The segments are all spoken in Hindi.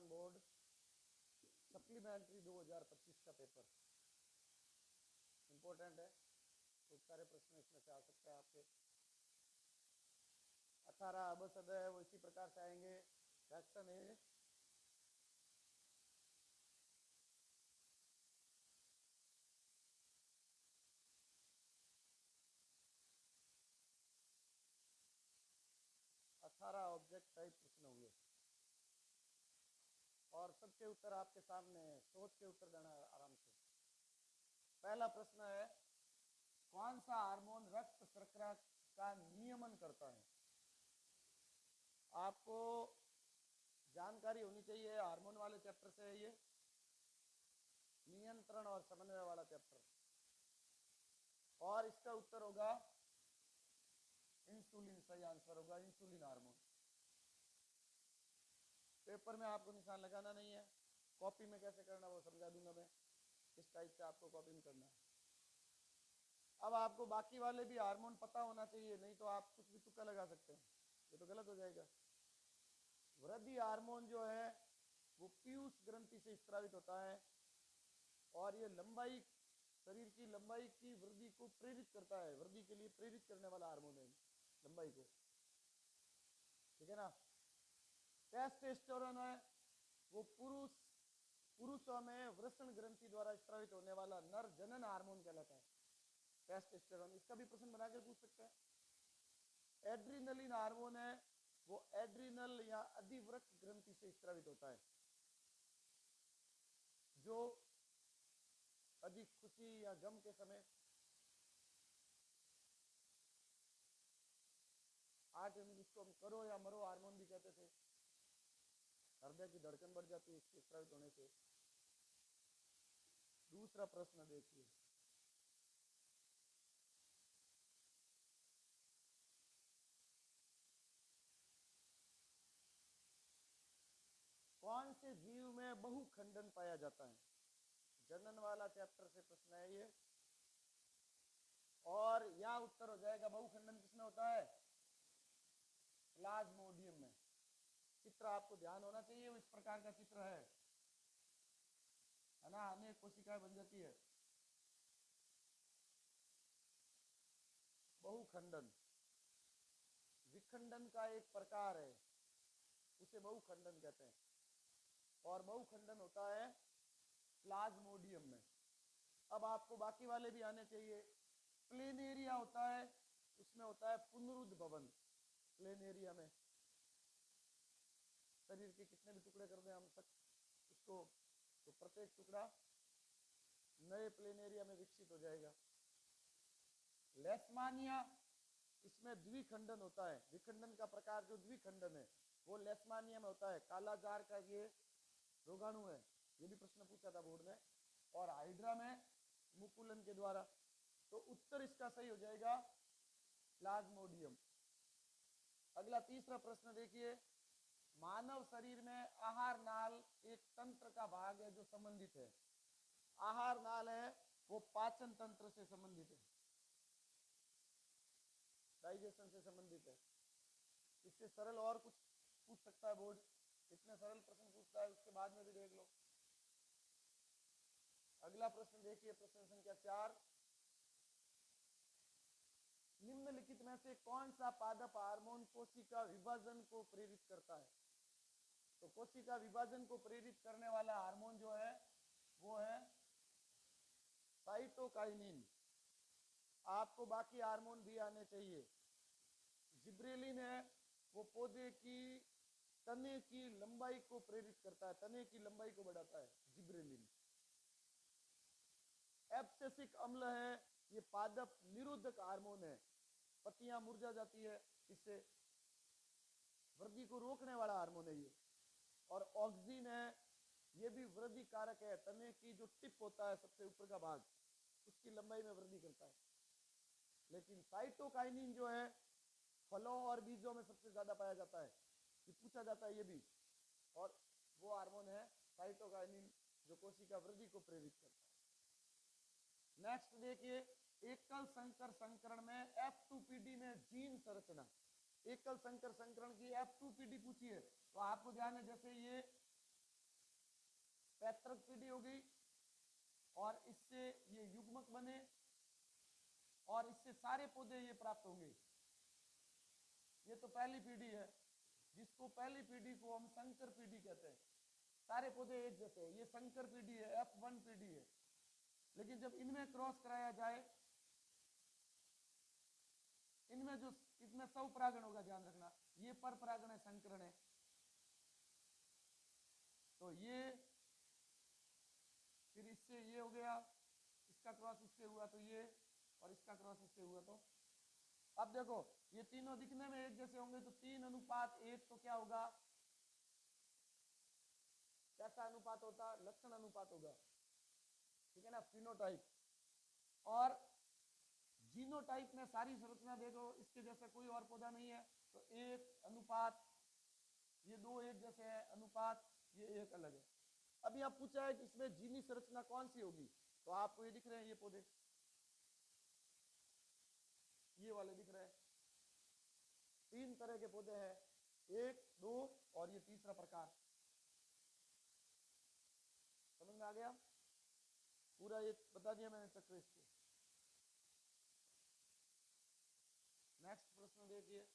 राजस्थान बोर्ड सप्लीमेंट्री 2025 का पेपर इंपॉर्टेंट है। खूब सारे प्रश्न इसमें से आ सकते हैं आपके। 18 अबसद है वो इसी प्रकार से आएंगे। फ्रैक्शन है 18 ऑब्जेक्ट टाइप प्रश्न हुए और सबके उत्तर आपके सामने है। सोच के उत्तर देना आराम से। पहला प्रश्न है, कौन सा हार्मोन रक्त शर्करा का नियमन करता है? आपको जानकारी होनी चाहिए। हार्मोन वाले चैप्टर से है ये, नियंत्रण और समन्वय वाला चैप्टर, और इसका उत्तर होगा इंसुलिन। सही आंसर होगा इंसुलिन हार्मोन। पेपर में आपको निशान लगाना नहीं है, कॉपी में कैसे करना वो समझा दूंगा मैं। इस टाइप से आपको कॉपी में करना है। अब आपको बाकी वाले भी हार्मोन पता होना चाहिए, नहीं तो आप कुछ भी तुक्का लगा सकते हैं, ये तो गलत हो जाएगा। वृद्धि हार्मोन जो है वो पीयूष ग्रंथि से स्त्रावित होता है और ये लंबाई, शरीर की लंबाई की वृद्धि को प्रेरित करता है। वृद्धि के लिए प्रेरित करने वाला हार्मोन है लंबाई को, ठीक है ना। टेस्टोस्टेरोन है वो पुरुषों में वृषण ग्रंथि द्वारा स्त्रावित होने वाला नर जनन हार्मोन कहलाता है टेस्टोस्टेरोन। इसका भी प्रश्न बनाकर पूछ सकते हैं। एड्रीनलिन हार्मोन है वो एड्रीनल या अधिवृक्क ग्रंथि से स्त्रावित होता है, जो अधिक खुशी या गम के समय 8 इसको हम करो या मरो हार्मोन भी कहते थे। हृदय की धड़कन बढ़ जाती है इसके स्त्रावित होने से। दूसरा प्रश्न देखिए, कौन से जीव में बहुखंडन पाया जाता है? जनन वाला चैप्टर से प्रश्न है ये, और यह उत्तर हो जाएगा बहुखंडन किसमें होता है? प्लाज्मोडियम में। चित्र आपको ध्यान होना चाहिए, वो इस प्रकार का चित्र है ना। अनेक कोशिकाएं बन जाती है। बहुखंडन विखंडन का एक प्रकार है, उसे बहुखंडन कहते हैं, और बहुखंडन होता है प्लाज्मोडियम में। अब आपको बाकी वाले भी आने चाहिए। प्लेनेरिया होता है, उसमें होता है पुनरुद्भवन। प्लेनेरिया में शरीर के कितने भी टुकड़े कर दें हम तक उसको, तो प्रत्येक टुकड़ा नए प्लेनेरिया में विकसित हो जाएगा। लेशमानिया, इसमें द्विखंडन होता है। विखंडन का प्रकार जो द्विखंडन है वो लेशमानिया में होता है। कालाजार का ये रोगाणु है, ये भी प्रश्न पूछा था बोर्ड ने। और हाइड्रा में मुकुलन के द्वारा। तो उत्तर इसका सही हो जाएगा प्लाज्मोडियम। अगला तीसरा प्रश्न देखिए, मानव शरीर में आहार नाल एक तंत्र का भाग है जो संबंधित है। आहार नाल है वो पाचन तंत्र से संबंधित है, डाइजेशन से संबंधित है। इससे सरल और कुछ पूछ सकता है बोर्ड, इतने सरल प्रश्न पूछता है, उसके बाद में भी देख लो। अगला प्रश्न देखिए, प्रश्न संख्या 4, निम्नलिखित में से कौन सा पादप हार्मोन कोशिका विभाजन को प्रेरित करता है? तो कोशिका विभाजन को प्रेरित करने वाला हार्मोन जो है वो है साइटोकाइनिन। आपको बाकी हार्मोन भी आने चाहिए। जिब्रेलिन है वो पौधे की तने की लंबाई को प्रेरित करता है, तने की लंबाई को बढ़ाता है जिब्रेलिन। एब्सेसिक अम्ल है ये पादप निरोधक हार्मोन है, पत्तियां मुरझा जाती है, इससे वृद्धि को रोकने वाला हार्मोन है ये। और ऑक्सीन है ये भी वृद्धि कारक है, तने की जो टिप होता है सबसे ऊपर का भाग उसकी लंबाई में वृद्धि करता है। लेकिन साइटोकाइनिन जो है फलों और बीजों में सबसे ज्यादा पाया जाता है, ये पूछा जाता है ये भी, और वो हार्मोन है साइटोकाइनिन जो कोशिका वृद्धि को प्रेरित करता है। नेक्स्ट देखिए, एकल संकर संकरण में F2PD में जीन संरचना। एकल संकर संकरण की F2PD पूछी है तो आपको ध्यान है, जैसे ये सतर्क पीढ़ी हो गई और इससे ये युग्मक बने और इससे सारे पौधे ये प्राप्त होंगे। ये तो पहली पीढ़ी है, जिसको पहली पीढ़ी को हम संकर पीढ़ी कहते हैं। सारे पौधे एक जैसे हैं, ये संकर पीढ़ी है, F1 पीढ़ी है। लेकिन जब इनमें क्रॉस कराया जाए, इनमें जो इसमें स्वपरागण होगा, ध्यान रखना, ये पर परागण है, संकरण है। तो ये फिर इससे ये हो गया, इसका क्रॉस इससे हुआ तो ये, और इसका क्रॉस इससे हुआ तो। अब देखो ये तीनों दिखने में एक जैसे होंगे तो 3:1 तो क्या होगा, कैसा अनुपात होता, लक्षण अनुपात होगा, ठीक है ना, फिनोटाइप। और जीनोटाइप में सारी संरचना देखो इसके जैसा कोई और पौधा नहीं है, तो 1:, ये 2 एक जैसे है, अनुपात ये 1 अलग है। अभी आप पूछा है कि इसमें जीनी संरचना कौन सी होगी, तो आपको ये दिख रहे हैं, ये पौधे ये वाले दिख रहे हैं। 3 तरह के पौधे हैं, 1, 2 और ये तीसरा प्रकार। समझ में आ गया? पूरा ये बता दिया मैंने चक्र इसको। नेक्स्ट प्रश्न देखिए,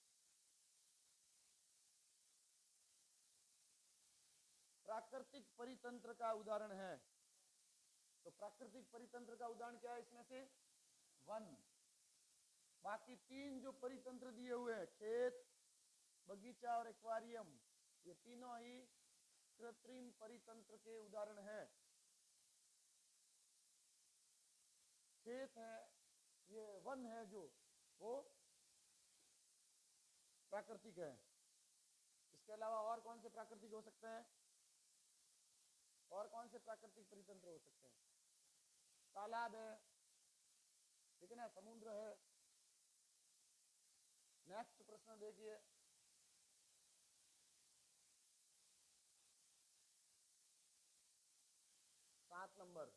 प्राकृतिक परितंत्र का उदाहरण है। तो प्राकृतिक परितंत्र का उदाहरण क्या है इसमें से? वन। बाकी 3 जो परितंत्र दिए हुए हैं, खेत, बगीचा और एक्वारियम, ये तीनों ही कृत्रिम परितंत्र के उदाहरण हैं। खेत है, ये वन है जो, वो प्राकृतिक है। इसके अलावा और कौन से प्राकृतिक हो सकते हैं? और कौन से प्राकृतिक परितंत्र हो सकते हैं? तालाब है, ठीक है ना, समुद्र है। नेक्स्ट प्रश्न देखिए, सात नंबर,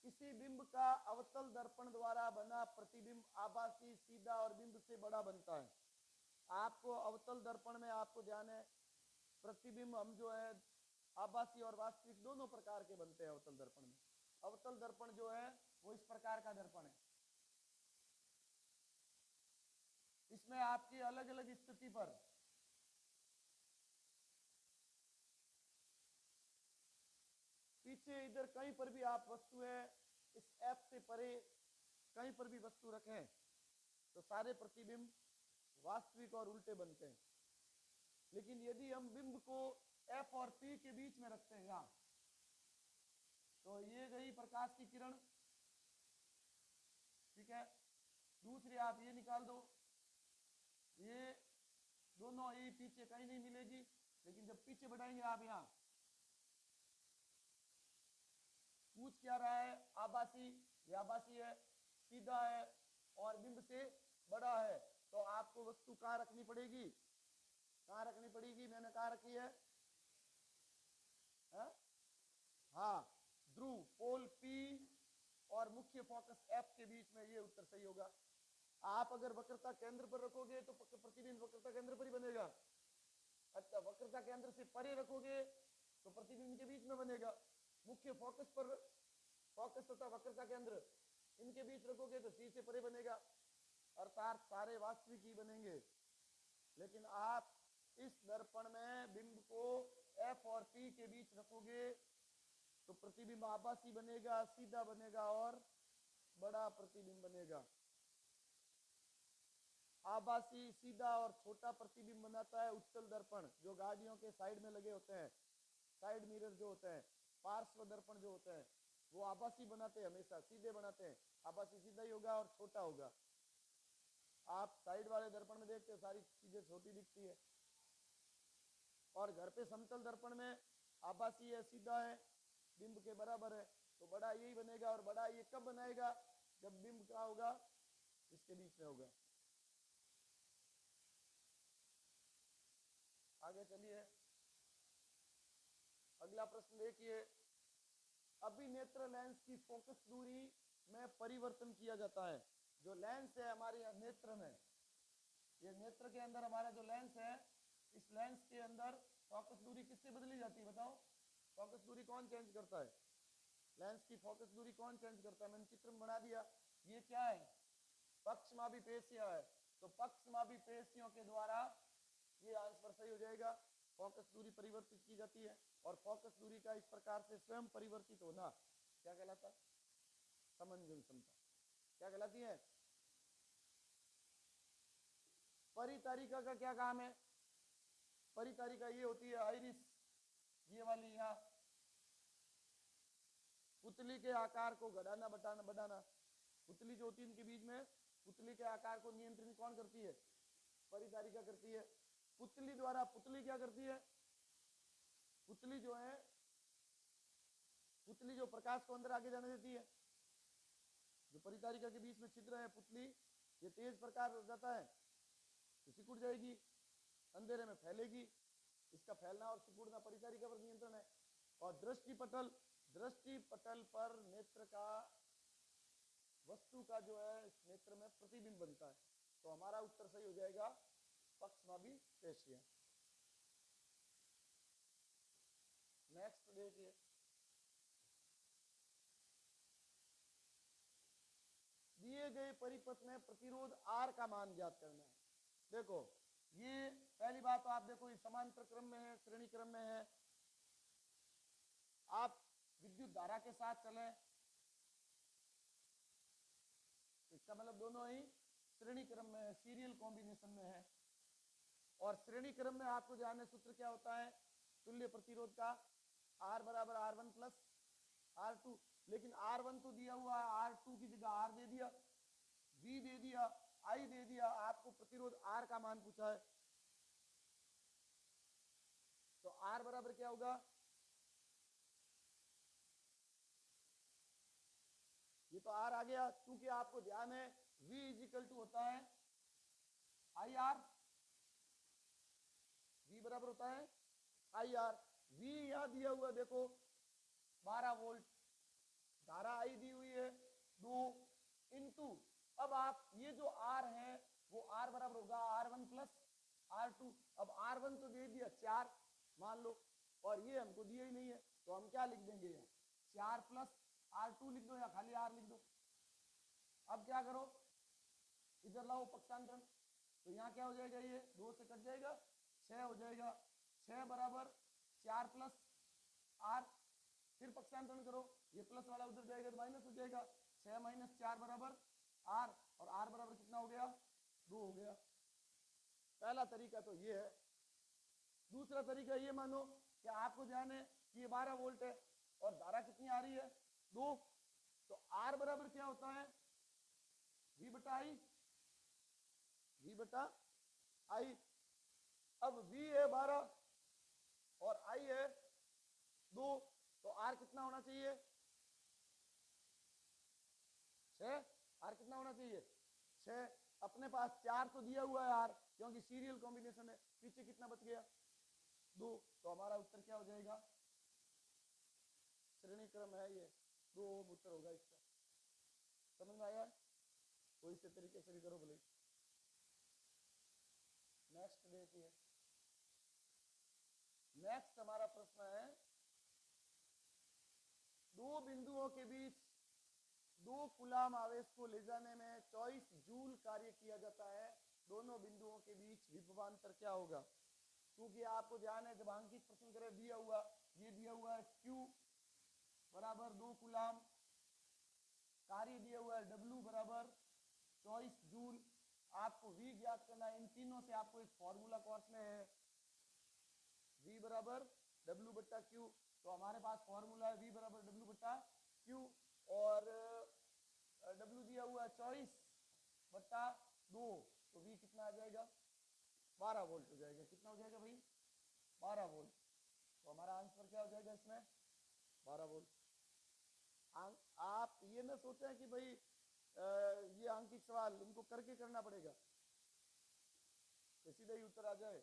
किसी बिंब का अवतल दर्पण द्वारा बना प्रतिबिंब आभासी, सीधा और बिंब से बड़ा बनता है। आपको अवतल दर्पण में आपको ध्यान है, प्रतिबिंब हम जो है आभासी और वास्तविक दोनों प्रकार के बनते हैं अवतल दर्पण में। अवतल दर्पण जो है वो इस प्रकार का दर्पण है, इसमें आपकी अलग अलग स्थिति पर पीछे इधर कहीं पर भी आप वस्तुएं इस एफ से परे कहीं पर भी वस्तु रखें तो सारे प्रतिबिंब वास्तविक और उल्टे बनते हैं। लेकिन यदि हम बिंब को एफ और पी के बीच में रखते हैं यहां, तो ये गई प्रकाश की किरण, ठीक है। दूसरी आप ये निकाल दो, ये दोनों ही पीछे कहीं नहीं मिलेगी। लेकिन जब पीछे बढ़ाएंगे आप यहां, पूछ क्या रहा है, आभासी, ये आभासी है, सीधा है और बिंब से बड़ा है, तो आपको वस्तु कहां रखनी पड़ेगी? कहां रखनी पड़ेगी? मैंने कहां रखी है? हाँ, ध्रुव पोल पी और मुख्य फोकस एफ के बीच में, ये उत्तर सही होगा। आप अगर वक्रता केंद्र पर रखोगे तो प्रतिबिंब वक्रता केंद्र पर ही बनेगा। अच्छा, वक्रता केंद्र से परे रखोगे तो प्रतिबिंब के बीच में बनेगा। मुख्य फोकस पर, फोकस तथा वक्रता केंद्र इनके बीच रखोगे तो सी से परे बनेगा, अर्थात सारे वास्तविक ही बनेंगे। लेकिन आप इस दर्पण में बिंब को एफ और पी के बीच रखोगे तो प्रतिबिंब आभासी बनेगा, सीधा बनेगा और बड़ा प्रतिबिंब बनेगा। आभासी, सीधा और छोटा प्रतिबिंब बनाता है उत्तल दर्पण, जो गाड़ियों के साइड में लगे होते हैं, साइड मिरर जो होते हैं, पार्श्व दर्पण जो होते हैं, वो आभासी बनाते हैं, हमेशा सीधे बनाते हैं। आभासी सीधा ही होगा और छोटा होगा। आप साइड वाले दर्पण में देखते हो सारी चीजें छोटी दिखती है, और घर पे समतल दर्पण में आभासी है, सीधा है, बिंब के बराबर है, तो बड़ा यही बनेगा। और बड़ा ये कब बनाएगा? जब बिंब क्या होगा? इसके बीच में होगा। आगे चलिए, अगला प्रश्न देखिए, अभिनेत्र लेंस की फोकस दूरी में परिवर्तन किया जाता है। जो लेंस है हमारे नेत्र में, ये नेत्र के अंदर हमारा जो लेंस है, इस लेंस के अंदर फोकस दूरी किससे बदली जाती है बताओ? फोकस दूरी कौन चेंज करता है? लेंस की फोकस दूरी कौन चेंज करता है? मैंने चित्र में बना दिया। ये क्या है? पक्षमापी पेशियां है। तो पक्षमापी पेशियों के द्वारा ये आंसर सही हो जाएगा। फोकस दूरी परिवर्तित की जाती है और फोकस दूरी का इस प्रकार से स्वयं परिवर्तित होना क्या कहलाता है? समंजन क्षमता। क्या कहलाती है? परितारिका का क्या काम है? परितारिका ये होती है आइरिस, ये वाली यहाँ पुतली के आकार को घटाना बढ़ाना बढ़ाना। पुतली जो होती है इनके बीच में, पुतली के आकार को नियंत्रित कौन करती है? परितारिका करती है। पुतली द्वारा पुतली क्या करती है? पुतली जो है, पुतली जो प्रकाश को अंदर आगे जाने देती है। जो परितारिका के बीच में छिद्र है पुतली, ये तेज प्रकाश हो जाता है तो सिकुड़ जाएगी, अंधेरे में फैलेगी। इसका फैलना और सिकुड़ना परितारिका पर नियंत्रण है। और दृष्टि पटल, दृष्टि पटल पर नेत्र का, वस्तु का जो है नेत्र में प्रतिबिंब बनता है। तो हमारा उत्तर सही हो जाएगा पक्षमापी पेशियां। नेक्स्ट देखिए, दिए गए परिपथ में प्रतिरोध R का मान ज्ञात करना है। देखो ये पहली बात तो आप देखो ये समांतर क्रम में है, श्रेणी क्रम में है। आप विद्युत धारा के साथ चलें, इसका मतलब दोनों ही श्रेणी क्रम में है, सीरियल कॉम्बिनेशन में है। और श्रेणी क्रम में आपको जानने सूत्र क्या होता है? तुल्य प्रतिरोध का R बराबर R1 प्लस R2। लेकिन R1 तो दिया हुआ है, R2 की जगह R दे दिया, V दे दिया, I दे दिया। आपको प्रतिरोध R का मान पूछा है तो R बराबर क्या होगा? ये तो R आ गया, क्योंकि आपको ध्यान है V इजिकल टू होता है IR, V बराबर होता है IR। V यहां दिया हुआ देखो 12 वोल्ट, धारा I दी हुई है 2 इंटू, अब आप ये जो R है वो R बराबर होगा R1 प्लस R2। अब R1 तो दे दिया 4 मान लो, और ये हमको दिया ही नहीं है तो हम क्या लिख देंगे? यहाँ 4 प्लस R2 लिख दो या खाली R लिख दो। अब क्या करो, इधर लाओ पक्षांतरण, तो यहाँ क्या हो जाएगा? ये 2 से कट जाएगा, 6 हो जाएगा। 6 बराबर 4 प्लस R, फिर पक्षांतरण करो, ये प्लस वाला उधर जाएगा तो माइनस हो जाएगा। 6 माइनस 4 बराबर R, और R बराबर कितना हो गया? 2 हो गया। पहला तरीका तो ये है। दूसरा तरीका ये मानो कि आपको ध्यान है कि ये 12 वोल्ट है और धारा कितनी आ रही है? 2। तो R बराबर क्या होता है? V बटा I, V बटा I। अब V है 12 और I है 2, तो R कितना होना चाहिए? 6। R कितना होना चाहिए? 6। अपने पास 4 तो दिया हुआ है R, क्योंकि सीरियल कॉम्बिनेशन है। पीछे कितना बच गया? 2। तो हमारा उत्तर क्या हो जाएगा? श्रेणी क्रम है ये, 2 उत्तर होगा इसका। समझ में आया? कोई से तरीके से भी करो बोले। नेक्स्ट देखिए, नेक्स्ट हमारा प्रश्न है, दो बिंदुओं के बीच 2 कूलाम आवेश को ले जाने में 24 जूल कार्य किया जाता है। दोनों बिंदुओं के बीच विभवांतर क्या होगा? क्योंकि आपको ध्यान है जब अंकित प्रश्न करें दिया हुआ, ये दिया हुआ है Q बराबर 2 कूलाम, कार्य दिया हुआ है W बराबर 24 जूल, आपको V ज्ञात करना है। इन तीनों से आपको एक फॉर्मूला कोर्स में है, V बराबर W बट्टा Q। तो हमारे पास फॉर्मूला है V बराबर W बट्टा Q, और W दिया हुआ है 24 बट्टा 2, तो V कितना आ जाएगा? 12 वोल्ट हो जाएगा। कितना हो जाएगा भाई? 12 वोल्ट। तो हमारा आंसर क्या हो जाएगा इसमें? 12 वोल्ट। आप ये ना सोचें कि भाई ये अंकित सवाल इनको करके करना पड़ेगा तो सीधा ही उत्तर आ जाए।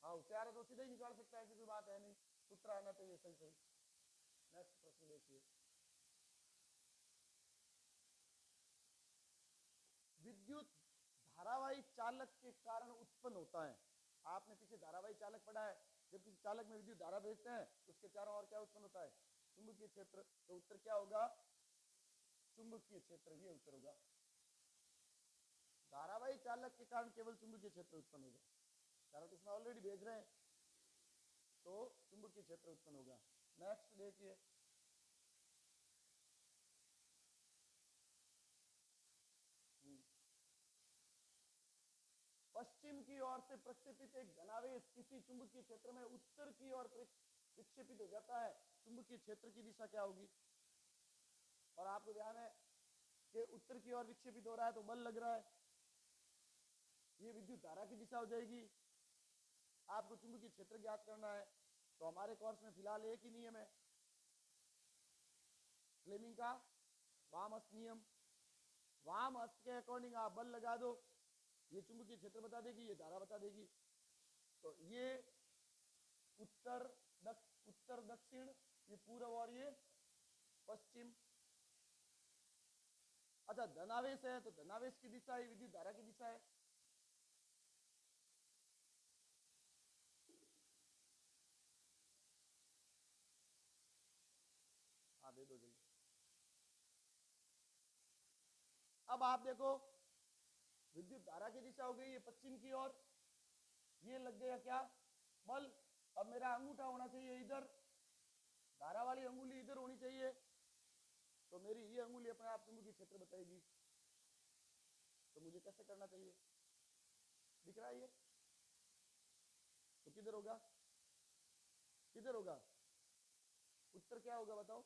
हाँ होशियार है तो सीधा ही निकाल सकता है, ऐसी कोई बात है नहीं, सूत्र आना चाहिए सही सही। नेक्स्ट प्रश्न देखिए, विद्युत धारावाही चालक के कारण उत्पन्न होता है। आपने पीछे धारावाही चालक पढ़ा है, जब किसी चालक में विद्युत धारा भेजते हैं तो उसके चारों ओर क्या उत्पन्न होता है? चुंबकीय क्षेत्र। तो उत्तर क्या होगा? चुंबकीय क्षेत्र, ये उत्तर होगा। धारावाही चालक के कारण केवल चुंबकीय क्षेत्र उत्पन्न होगा। चालक इसमें ऑलरेडी भेज रहे हैं तो चुंबकीय क्षेत्र उत्पन्न होगा। नेक्स्ट देखिए, पश्चिम की ओर से प्रक्षेपित एक धनावेश किसी चुंबकीय क्षेत्र में उत्तर की ओर विक्षेपित हो जाता है, चुंबकीय क्षेत्र की दिशा क्या होगी? और आपको ध्यान है कि उत्तर की ओर विक्षेपित हो रहा है तो बल लग रहा है, ये विद्युत धारा की दिशा हो जाएगी। आपको चुंबकीय क्षेत्र ज्ञात करना है तो हमारे कोर्स में फिलहाल एक ही नियम है, फ्लेमिंग का वाम हस्त नियम। वाम हस्त के अकॉर्डिंग आप बल लगा दो, ये चुंबकीय क्षेत्र बता देगी, ये धारा बता देगी। तो ये उत्तर दक्षिण, ये पूर्व और ये पश्चिम। अच्छा, धनावेश है तो धनावेश की दिशा है, विद्युत धारा की दिशा है। हाँ दे दो जल्दी। अब आप देखो, विद्युत धारा की दिशा हो गई ये पश्चिम की ओर, ये लग गया क्या? बल। अब मेरा अंगूठा होना चाहिए इधर, धारा वाली अंगुली इधर होनी चाहिए, तो मेरी ये अंगुली अपने आप चुंबकीय क्षेत्र बताएगी। तो मुझे कैसे करना चाहिए? दिख रहा है ये? तो किधर होगा? किधर होगा? उत्तर क्या होगा बताओ?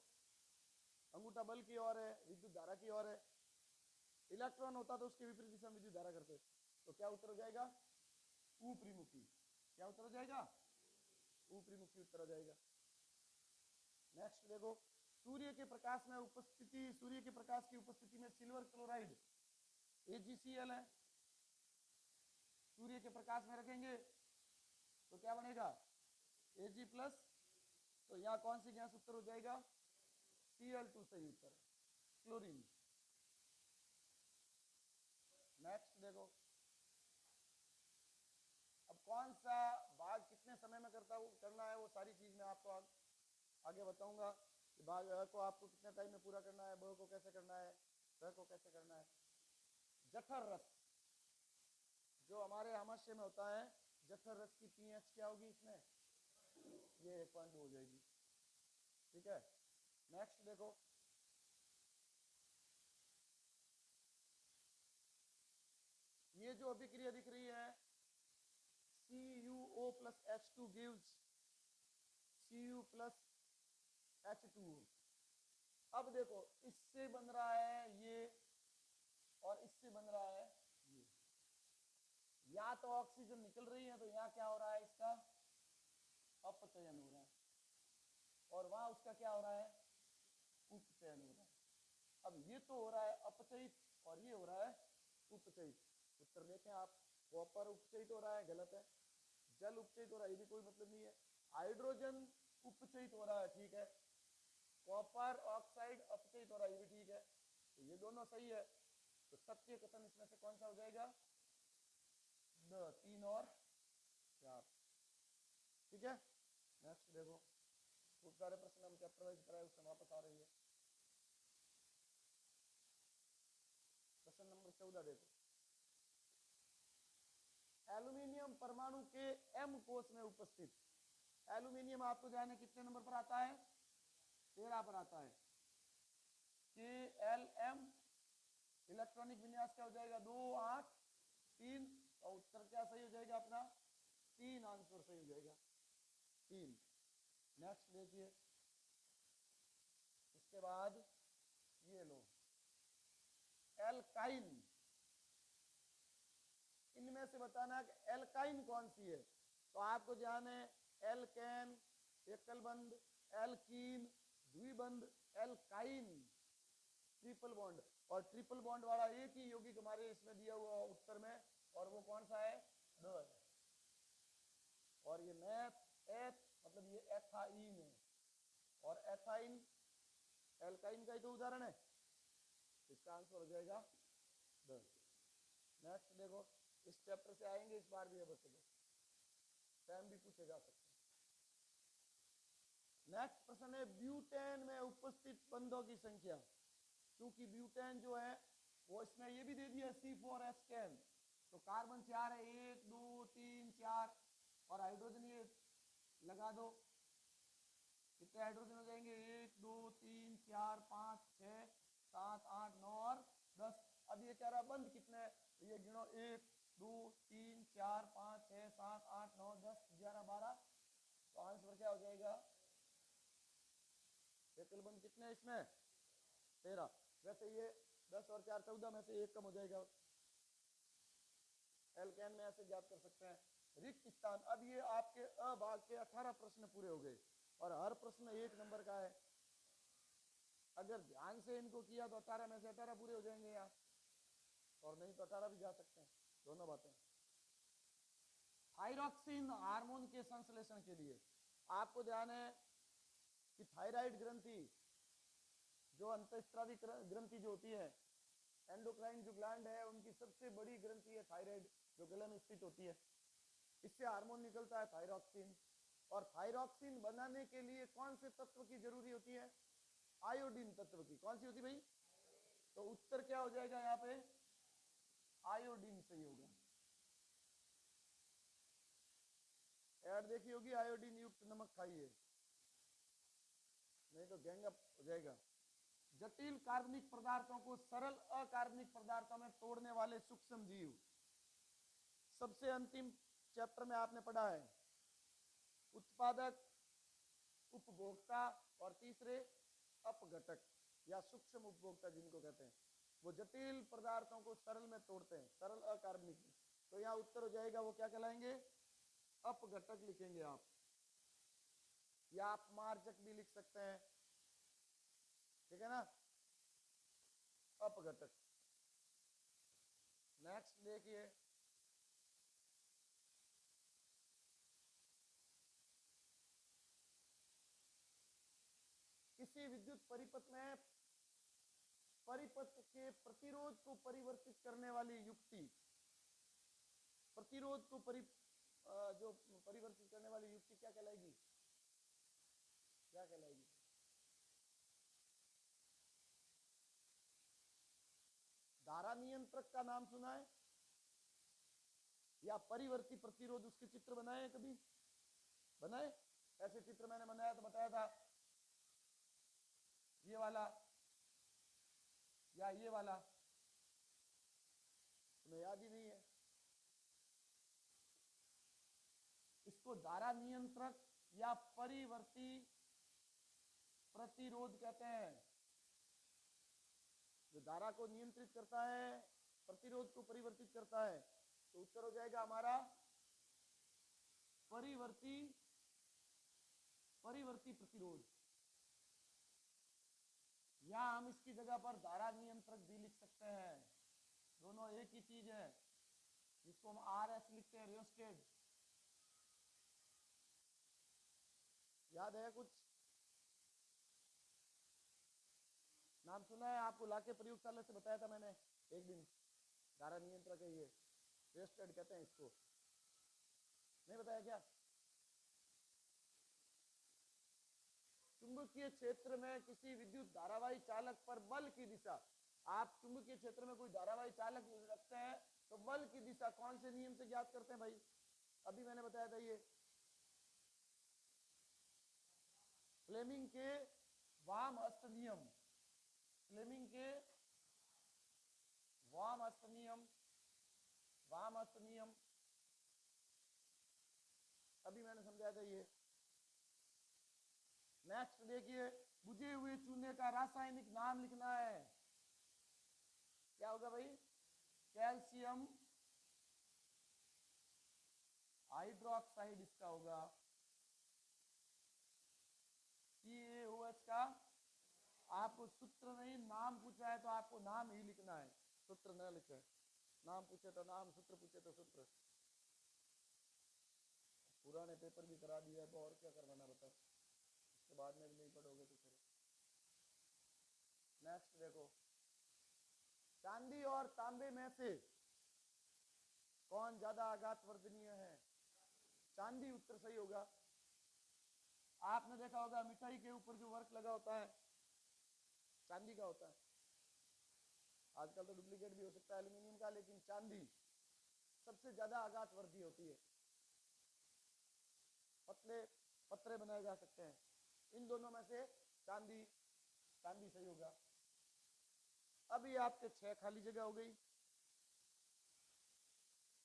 अंगूठा बल की ओर है, विद्युत धारा की ओर है। इलेक्ट्रॉन होता तो उसके विपरीत दिशा में विद्युत धारा करते, तो क्या उत्तर हो जाएगा? ऊपरी मुखी। क्या उत्तर हो जाएगा? ऊपरी मुखी उत्तर हो जाएगा। नेक्स्ट देखो, सूर्य के प्रकाश में उपस्थिति, सूर्य के प्रकाश की उपस्थिति में सिल्वर क्लोराइड AgCl है, सूर्य के प्रकाश में रखेंगे तो क्या बनेगा? Ag+। तो यहाँ कौन सी गैस उत्तर हो जाएगा? Cl2 सही उत्तर, क्लोरीन। नेक्स्ट देखो, अब कौन सा भाग कितने समय में करना है वो सारी चीज मैं आपको आगे बताऊंगा कि भाग को आपको कितने टाइम में पूरा करना है, ब को कैसे करना है, ग को कैसे करना है। जठर रस जो हमारे आमाशय में होता है, जठर रस की pH क्या होगी इसमें? ये 1.2 हो जाएगी। ठीक है, नेक्स्ट देखो, ये जो अभिक्रिया दिख रही है CuO plus H2 gives Cu plus H2O। अब देखो, इससे बन रहा है ये और इससे बन रहा है ये, या तो ऑक्सीजन निकल रही है तो यहाँ क्या हो रहा है? इसका अपचयन हो रहा है, और वहां उसका क्या हो रहा है? उपचयन हो रहा है। अब ये तो हो रहा है अपचयित और ये हो रहा है उपचयित। उत्तर देखें आप, कॉपर उपचयित हो रहा है, गलत है। जल उपचयित हो रहा है, ये भी कोई मतलब नहीं है। हाइड्रोजन उपचयित हो रहा है, ठीक है। कॉपर ऑक्साइड अपचयित हो रहा है, ये भी ठीक है। तो ये दोनों सही है, तो सत्य कथन इसमें से कौन सा हो जाएगा? 3 और 4। ठीक है, नेक्स्ट देखो, खूब सारे प्रश्न हम चैप्टर वाइज कराए, उससे वापस आ रही है। प्रश्न नंबर 14 देखो, एल्यूमिनियम परमाणु के M कोष में उपस्थित, एल्यूमिनियम आपको जाने कितने नंबर पर आता है? 13 पर आता है। KLM इलेक्ट्रॉनिक विन्यास क्या हो जाएगा? 2 8 3, और उत्तर क्या सही हो जाएगा अपना? 3 आंसर सही हो जाएगा, 3। नेक्स्ट देखिए, इसके बाद ये लो, एल्काइन, इनमें से बताना कि एल्काइन कौन सी है। तो आपको ध्यान है, एल्केन एकल बंध, एल्कीन द्विबंध, एल्काइन ट्रिपल बॉन्ड, और ट्रिपल बॉन्ड वाला एक ही यौगिक हमारे इसमें दिया हुआ उत्तर में, और वो कौन सा है? द है। और ये मैथ एथ मतलब ये एथाइन है, और एथाइन एल्काइन का ही तो उदाहरण है, इसका आंसर हो जाएगा द। नेक्स्ट देखो, इस चैप्टर से आएंगे इस बार भी, अब टाइम भी पूछे जा सकते हैं। नेक्स्ट प्रश्न है ब्यूटेन में उपस्थित बंधों की संख्या। क्योंकि ब्यूटेन जो है वो इसमें ये भी दे दिया C4H10, तो कार्बन 4 है, 1 2 3 4 और हाइड्रोजन ये लगा दो। कितने हाइड्रोजन हो जाएंगे? 1 2 3 4 5 6 7 8 9 और 10। अब ये कह रहा बंद कितने हैं, तो ये गिनो 1 2 3 4 5 6 7 8 9 10 11 12। तो आंसर क्या हो जाएगा? एकल बंद कितने हैं इसमें? 13। वैसे ये 10 और 4 14 में से एक कम हो जाएगा। एल्केन में ऐसे ज्ञात कर सकते हैं। रिक्त स्थान। अब ये आपके अ भाग के 18 प्रश्न पूरे हो गए और हर प्रश्न 1 नंबर का है। अगर ध्यान से इनको किया तो 18 में से 18 पूरे हो जाएंगे यहाँ, और नहीं तो 18 भी जा सकते हैं, दोनों बातें। थायरॉक्सिन हार्मोन के संश्लेषण के लिए आपको ध्यान है कि थायराइड ग्रंथि जो अंतःस्रावी ग्रंथि जो होती है, एंडोक्राइन जो ग्लैंड है उनकी सबसे बड़ी ग्रंथि है थायराइड, जो गले में स्थित होती है। इससे हार्मोन निकलता है थायरॉक्सिन। और थायरॉक्सिन बनाने के लिए कौन से तत्व की जरूरी होती है? आयोडीन तत्व की। कौन सी होती भाई? तो उत्तर क्या हो जाएगा यहाँ पे? आयोडीन सही होगा। ऐड देखी होगी, आयोडीन युक्त नमक खाइए, नहीं तो गैंग अप हो जाएगा। जटिल कार्बनिक पदार्थों को सरल अकार्बनिक पदार्थों में तोड़ने वाले सूक्ष्म जीव। सबसे अंतिम चैप्टर में आपने पढ़ा है उत्पादक, उपभोक्ता और तीसरे अपघटक या सूक्ष्म उपभोक्ता जिनको कहते हैं। वो जटिल पदार्थों को सरल में तोड़ते हैं, सरल अकार्बनिक में। तो यहाँ उत्तर हो जाएगा वो क्या कहलाएंगे? अपघटक लिखेंगे आप, या आप मार्जक भी लिख सकते हैं, ठीक है ना? अपघटक। नेक्स्ट देखिए, किसी विद्युत परिपथ में परिपथ के प्रतिरोध को परिवर्तित करने वाली युक्ति, प्रतिरोध को जो परिवर्तित करने वाली युक्ति क्या कहलाएगी? क्या कहलाएगी? धारा नियंत्रक का नाम सुना है? या परिवर्ती प्रतिरोध, उसके चित्र बनाए हैं कभी? बनाए? ऐसे चित्र मैंने बनाया तो बताया था, ये वाला या ये वाला, तुम्हें याद ही नहीं है। इसको धारा नियंत्रक या परिवर्ती प्रतिरोध कहते हैं। जो धारा को नियंत्रित करता है, प्रतिरोध को परिवर्तित करता है। तो उत्तर हो जाएगा हमारा परिवर्ती प्रतिरोध, या हम इसकी जगह पर धारा नियंत्रक भी लिख सकते हैं। दोनों एक ही चीज है, जिसको हम RS लिखते हैं, रियोस्टेट। याद है कुछ? नाम सुना है? आपको लाके प्रयोगशाला से बताया था मैंने एक दिन। धारा नियंत्रक है ये, रियोस्टेट कहते हैं इसको। नहीं बताया क्या? चुंबकीय क्षेत्र में किसी विद्युत धारावाही चालक पर बल की दिशा। आप चुंबकीय क्षेत्र में कोई धारावाही चालक रखते हैं तो बल की दिशा कौन से नियम से ज्ञात करते हैं भाई? अभी मैंने बताया था ये फ्लेमिंग के वाम हस्त नियम, फ्लेमिंग के वाम हस्त नियम, वाम हस्त नियम, अभी मैंने समझाया था ये। नेक्स्ट देखिए, बुझे हुए चूने का रासायनिक नाम लिखना है। क्या होगा भाई? कैल्शियम हाइड्रोक्साइड इसका होगा। CaOH का आपको सूत्र नहीं, नाम पूछा है तो आपको नाम ही लिखना है, सूत्र न लिखे। नाम पूछे तो नाम, सूत्र पूछे तो सूत्र। पुराने पेपर भी करा दिया है तो और क्या करवाना बता, इसके बाद में भी नहीं पढ़ोगे तो फिर। नेक्स्ट देखो, चांदी और तांबे में से कौन ज्यादा आघात वर्धनीय है? चांदी उत्तर सही होगा। आपने देखा होगा मिठाई के ऊपर जो वर्क लगा होता है चांदी का होता है, आजकल तो डुप्लीकेट भी हो सकता है एल्यूमिनियम का, लेकिन चांदी सबसे ज्यादा आघात वर्धी होती है। पतले पत्रे बनाए जा सकते हैं, इन दोनों में से चांदी चांदी सही होगा। अभी आपके 6 खाली जगह हो गई,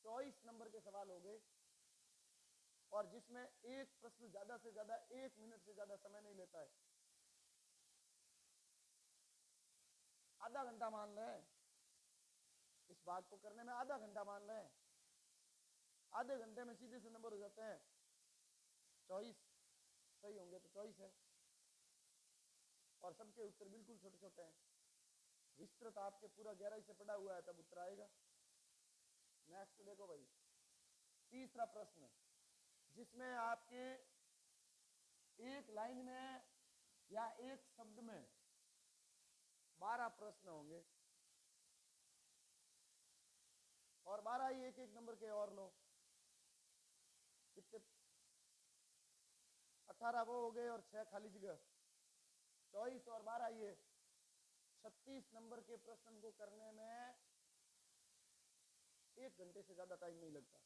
24 नंबर के सवाल हो गए, और जिसमें एक प्रश्न ज्यादा से ज्यादा 1 मिनट से ज्यादा समय नहीं लेता है। आधा घंटा मान लें, इस बात को करने में आधा घंटा मान लें, आधे घंटे में सीधे से नंबर हो जाते हैं। 24 सही होंगे तो 24 है, और सबके उत्तर बिल्कुल छोटे छोटे हैं। विस्तृत आपके पूरा गहराई से पढ़ा हुआ है तब उत्तर आएगा। नेक्स्ट देखो भाई, तीसरा प्रश्न जिसमें आपके एक लाइन में या एक शब्द में 12 प्रश्न होंगे, और 12 ही एक एक नंबर के और लो, कितने 18 वो हो गए और 6 खाली जगह, 24 और 12 ये 36 नंबर के प्रश्न को करने में 1 घंटे से ज्यादा टाइम नहीं लगता।